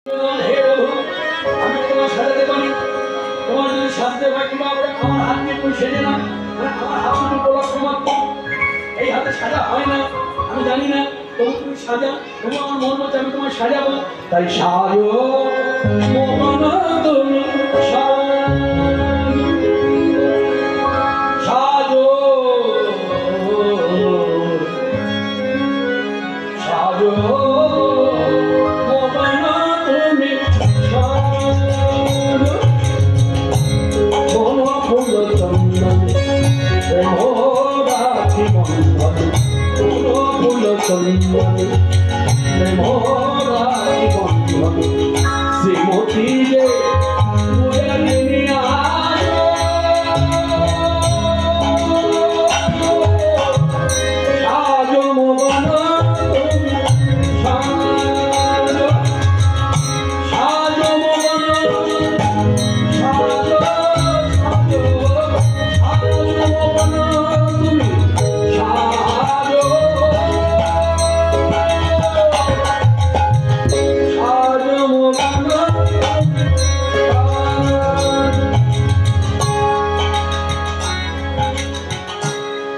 হে প্রভু, আমি তোমার সাজাতে পারি। তোমার যদি সাজতে পারি, তোমার আমার হাত নিয়ে তুমি সেজে না, আমার হাত দুটো বলার সমাপ্ত। এই হাতে সাজা হয় না, আমি জানি না, তবু তুমি সাজা। তবু আমার মন মতো আমি তোমার সাজাবো। তাই সাজো মন তুমি, সাজো সাজো শ্রীমতীরে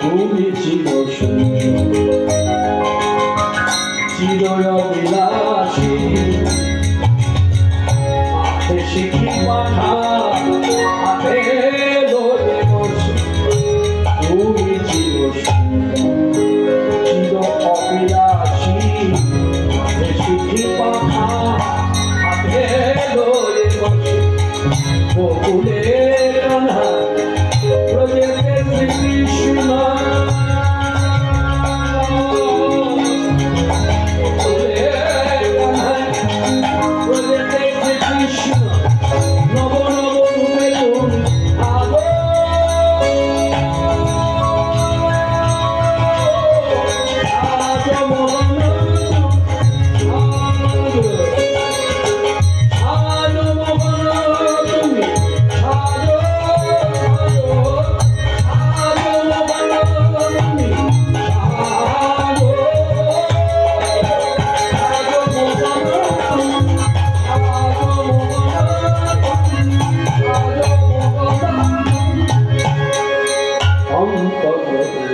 তুমি চির চিরবিলাসী হাতে শিখি পাঠা হাতে লয়ে বসে। তুমি চির চির অবিলাসী হাতে শিখি পাঠা হাতে লয়ে বসে। বকুলে কান্হা ব্রজেতে শ্রীকৃষ্ণ, অন্তর্গত